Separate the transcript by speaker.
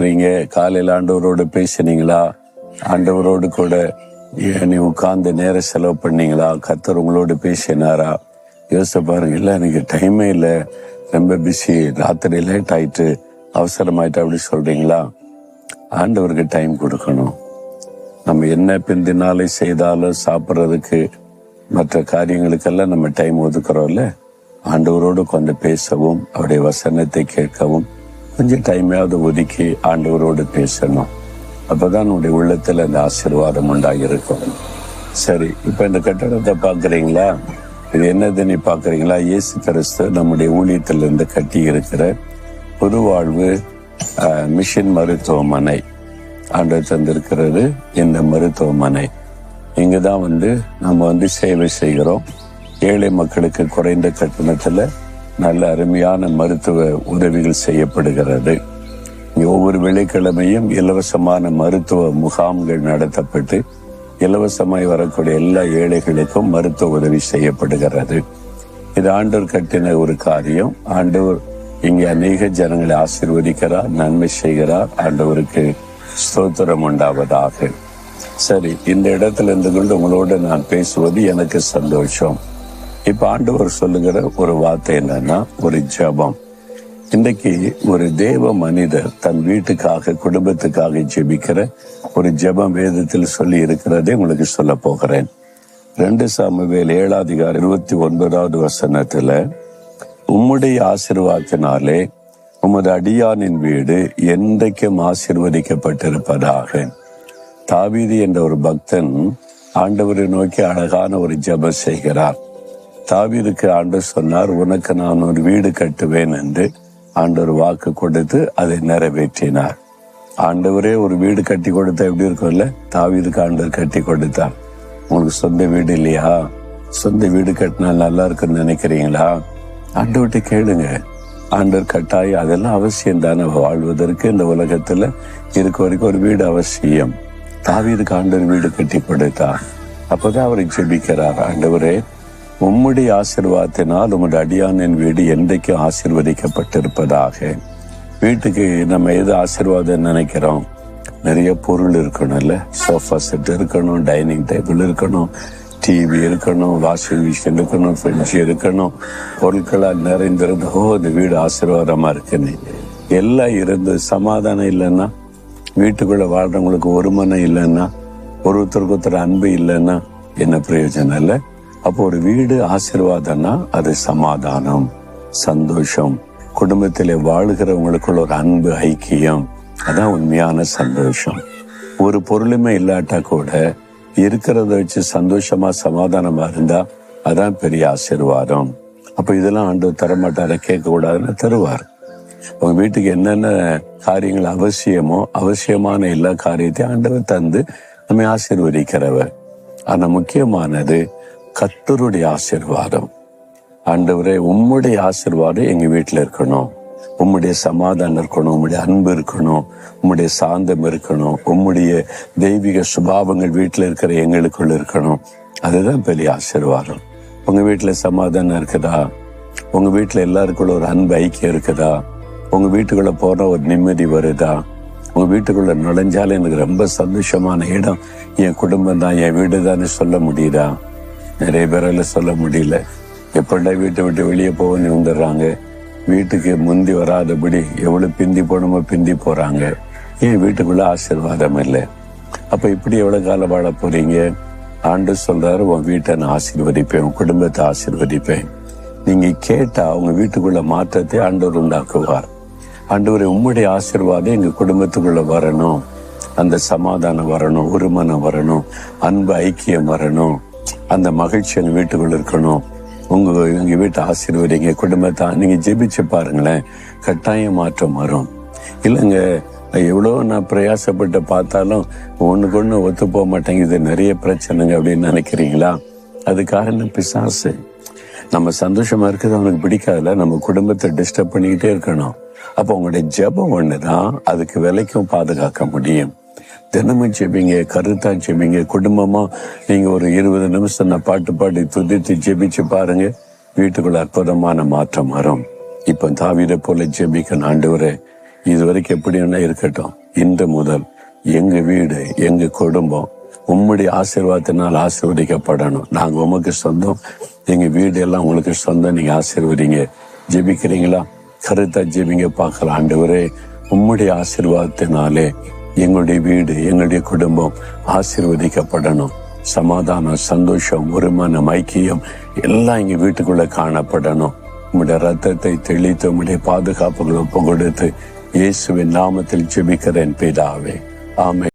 Speaker 1: நீங்க காலையில் ஆண்டவரோடு பேசினீங்களா? ஆண்டவரோடு கூட நீ உட்கார்ந்து நேரம் செலவு பண்ணீங்களா? கர்த்தர் உங்களோடு பேசினாரா? யோசிச்சு பாருங்க. இல்லை எனக்கு டைமே இல்லை, ரொம்ப பிஸி, ராத்திரி லேட் ஆயிட்டு, அவசரமாயிட்டு அப்படி சொல்றீங்களா? ஆண்டவருக்கு டைம் கொடுக்கணும். நம்ம என்ன பிந்தினாலே செய்தாலும் சாப்பிட்றதுக்கு மற்ற காரியங்களுக்கெல்லாம் நம்ம டைம் ஒதுக்குறோம்ல. ஆண்டவரோடு கொஞ்சம் பேசவும் அவருடைய வசனத்தை கேட்கவும் கொஞ்சம் டைமையாவது ஒதுக்கி ஆண்டவரோடு பேசணும். அப்பதான் நம்முடைய உள்ளத்துல அந்த ஆசீர்வாதம் உண்டாகிருக்கும். சரி, இப்ப இந்த கட்டடத்தை பாக்குறீங்களா? இது என்னதுன்னு பாக்குறீங்களா? இயேசு கிறிஸ்து நம்முடைய ஊழியத்திலிருந்து கட்டி இருக்கிற புது வாழ்வு மிஷன் மருத்துவமனை. ஆண்டவர் தந்திருக்கிறது இந்த மருத்துவமனை. இங்கதான் நம்ம சேவை செய்கிறோம். ஏழை மக்களுக்கு குறைந்த கட்டணத்துல நல்ல அருமையான மருத்துவ உதவிகள் செய்யப்படுகிறது. ஒவ்வொரு வெள்ளிக்கிழமையும் இலவசமான மருத்துவ முகாம்கள் நடத்தப்பட்டு இலவசமாய் வரக்கூடிய எல்லா ஏழைகளுக்கும் மருத்துவ உதவி செய்யப்படுகிறது. இது ஆண்டவர் கட்டின ஒரு காரியம். ஆண்டவர் இங்கே அநேக ஜனங்களை ஆசீர்வதிக்கிறார், நன்மை செய்கிறார். ஆண்டவருக்கு ஸ்தோத்திரம் உண்டாவதாக. சரி, இந்த இடத்துல இருந்து கொண்டு உங்களோட நான் பேசுவது எனக்கு சந்தோஷம். இப்ப ஆண்டவர் சொல்லுகிற ஒரு வார்த்தை என்னன்னா, ஒரு ஜெபம். இன்றைக்கு ஒரு தேவ மனிதர் தன் வீட்டுக்காக, குடும்பத்துக்காக ஜெபிக்கிற ஒரு ஜெபம் வேதத்தில் சொல்லி இருக்கிறதே உங்களுக்கு சொல்ல போகிறேன். 2 சாமுவேல் 7:29 உம்முடைய ஆசீர்வாதத்தினாலே உமது அடியானின் வீடு என்றைக்கும் ஆசீர்வதிக்கப்பட்டிருப்பதாக. தாவீது என்ற ஒரு பக்தன் ஆண்டவரை நோக்கி அழகான ஒரு ஜெபம் செய்கிறார். தாவீதுக்கு ஆண்டவர் சொன்னார், உனக்கு நான் ஒரு வீடு கட்டுவேன் என்று ஆண்டவர் வாக்கு கொடுத்து அதை நிறைவேற்றினார். ஆண்டவரே ஒரு வீடு கட்டி கொடுத்தா எப்படி இருக்கும்ல? தாவீதுக்கு ஆண்டவர் கட்டி கொடுத்தார். உங்களுக்கு சொந்த வீடு இல்லையா? சொந்த வீடு கட்டினா நல்லா இருக்குன்னு நினைக்கிறீங்களா? ஆண்டவர்கிட்ட கேளுங்க. ஆண்டவர் கட்டாயம் அதெல்லாம் அவசியம் தானே. வாழ்வதற்கு இந்த உலகத்துல இருக்க வரைக்கும் ஒரு வீடு அவசியம். தாவீதுக்கு ஆண்டவர் வீடு கட்டி கொடுத்தார். அப்பதான் அவரை ஜெபிக்கிறார், ஆண்டவரே உம்முடைய ஆசீர்வாதத்தினால் உமது அடியானின் வீடு என்றைக்கும் ஆசீர்வதிக்கப்பட்டிருப்பதாக. வீட்டுக்கு நம்ம எது ஆசீர்வாதம் நினைக்கிறோம்? நிறைய பொருள் இருக்கணும்ல. சோஃபா செட் இருக்கணும், டைனிங் டேபிள் இருக்கணும், டிவி இருக்கணும், வாஷிங் மிஷின் இருக்கணும், ஃப்ரிட்ஜ் இருக்கணும், பொருட்களால் நிறைந்திருந்து இந்த வீடு ஆசீர்வாதமா இருக்குன்னு எல்லாம் இருந்து சமாதானம் இல்லைன்னா, வீட்டுக்குள்ள வாழ்றவங்களுக்கு ஒரு மனம் இல்லைன்னா, ஒருத்தருக்கு ஒருத்தர் அன்பு இல்லைன்னா என்ன பிரயோஜனம் இல்லை? அப்போ ஒரு வீடு ஆசீர்வாதம்னா அது சமாதானம், சந்தோஷம், குடும்பத்திலே வாழ்கிறவங்களுக்குள்ள ஒரு அன்பு, ஐக்கியம். அதான் உண்மையான சந்தோஷம். ஒரு பொருளுமே இல்லாட்டா கூட இருக்கிறத வச்சு சந்தோஷமா சமாதானமா இருந்தா அதான் பெரிய ஆசீர்வாதம். அப்ப இதெல்லாம் ஆண்டவர் தரமாட்டார, கேட்க கூடாதுன்னு தருவார். உங்க வீட்டுக்கு என்னென்ன காரியங்கள் அவசியமோ அவசியமான எல்லா காரியத்தையும் ஆண்டவர் தந்து நம்மை ஆசீர்வதிக்கிறவர். ஆனா முக்கியமானது கர்த்தருடைய ஆசீர்வாதம். ஆண்டவரே உம்முடைய ஆசீர்வாதம் எங்க வீட்டுல இருக்கணும், உம்முடைய சமாதானம் இருக்கணும், உம்முடைய அன்பு இருக்கணும், உம்முடைய சாந்தம் இருக்கணும், உம்முடைய தெய்வீக சுபாவங்கள் வீட்டுல இருக்கிற எங்களுக்குள்ள இருக்கணும். அதுதான் பெரிய ஆசீர்வாதம். உங்க வீட்டுல சமாதானம் இருக்குதா? உங்க வீட்டுல எல்லாருக்குள்ள ஒரு அன்பு, ஐக்கியம் இருக்குதா? உங்க வீட்டுக்குள்ள போன ஒரு நிம்மதி வருதா? உங்க வீட்டுக்குள்ள நுழைஞ்சாலே எனக்கு ரொம்ப சந்தோஷமான இடம் என் குடும்பம் தான், என் வீடு தான் சொல்ல முடியுதா? நிறைய பேரால சொல்ல முடியல. எப்படா வீட்டை விட்டு வெளியே போகணும்னு வந்துடுறாங்க. வீட்டுக்கு முந்தி வராதபடி எவ்வளவு பிந்தி போனமோ பிந்தி போறாங்க. ஏன்? வீட்டுக்குள்ள ஆசீர்வாதம் இல்லை. அப்ப இப்படி எவ்வளவு காலம் வாழ போறீங்க? ஆண்டவர் சொல்றாரு, உன் வீட்டை நான் ஆசீர்வதிப்பேன், உன் குடும்பத்தை ஆசீர்வதிப்பேன். நீங்க கேட்டா உங்க வீட்டுக்குள்ள மாற்றத்தை ஆண்டவர் உண்டாக்குவார். ஆண்டவரே உம்முடைய ஆசீர்வாதம் எங்க குடும்பத்துக்குள்ள வரணும், அந்த சமாதானம் வரணும், ஒரு மனம் வரணும், அன்பு, ஐக்கியம் வரணும், அந்த மகிழ்ச்சி எங்க வீட்டுக்குள்ள இருக்கணும். உங்க வீட்டை ஆசீர்வதிங்க, குடும்பத்தை நீங்க ஜெபிச்சு பாருங்களேன், கட்டாயம் மாற்றம் வரும். இல்லைங்க, எவ்வளவு நான் பிரயாசப்பட்டு பார்த்தாலும் ஒண்ணுக்கு ஒண்ணு ஒத்து போக மாட்டேங்குது, நிறைய பிரச்சனைங்க அப்படின்னு நினைக்கிறீங்களா? அது காரணம் பிசாசு. நம்ம சந்தோஷமா இருக்கிறது அவனுக்கு பிடிக்காதுல. நம்ம குடும்பத்தை டிஸ்டர்ப் பண்ணிக்கிட்டே இருக்கணும். அப்போ உங்களுடைய ஜெபம் ஒண்ணுதான் அதுக்கு விலைக்கும் பாதுகாக்க முடியும். தினமும் ஜெபிங்க, கருத்தா ஜெபிங்க. குடும்பமா நீங்க ஒரு 20 நிமிஷம் நான் பாட்டு பாடி துதித்து ஜெபிச்சு பாருங்க, வீட்டுக்குள்ள அற்புதமான மாற்றம் வரும். இப்ப தாவீதை போல ஜெபிக்கணும். ஆண்டவரே இது வரைக்கும் எப்படி வேணா இருக்கட்டும், இன்று முதல் எங்க வீடு, எங்க குடும்பம் உம்முடைய ஆசீர்வாதத்தினால் ஆசீர்வதிக்கப்படணும். நாங்க உமக்கு சொந்தம், எங்க வீடு எல்லாம் உங்களுக்கு சொந்தம். நீங்க ஆசீர்வதிங்க. ஜெபிக்கிறீங்களா? கருத்தா ஜெபிங்க பார்க்கலாம். ஆண்டவரே, உம்முடைய ஆசீர்வாதத்தினாலே எங்களுடைய வீடு, எங்களுடைய குடும்பம் ஆசீர்வதிக்கப்படணும். சமாதானம், சந்தோஷம், ஒருமனம், ஐக்கியம் எல்லாம் எங்க வீட்டுக்குள்ள காணப்படணும். உம்முடைய ரத்தத்தை தெளித்து உம்முடைய பாதுகாப்புகளை ஒப்பு கொடுத்து இயேசுவின் நாமத்தில் ஜெபிக்கிறேன் பிதாவே. ஆமென்.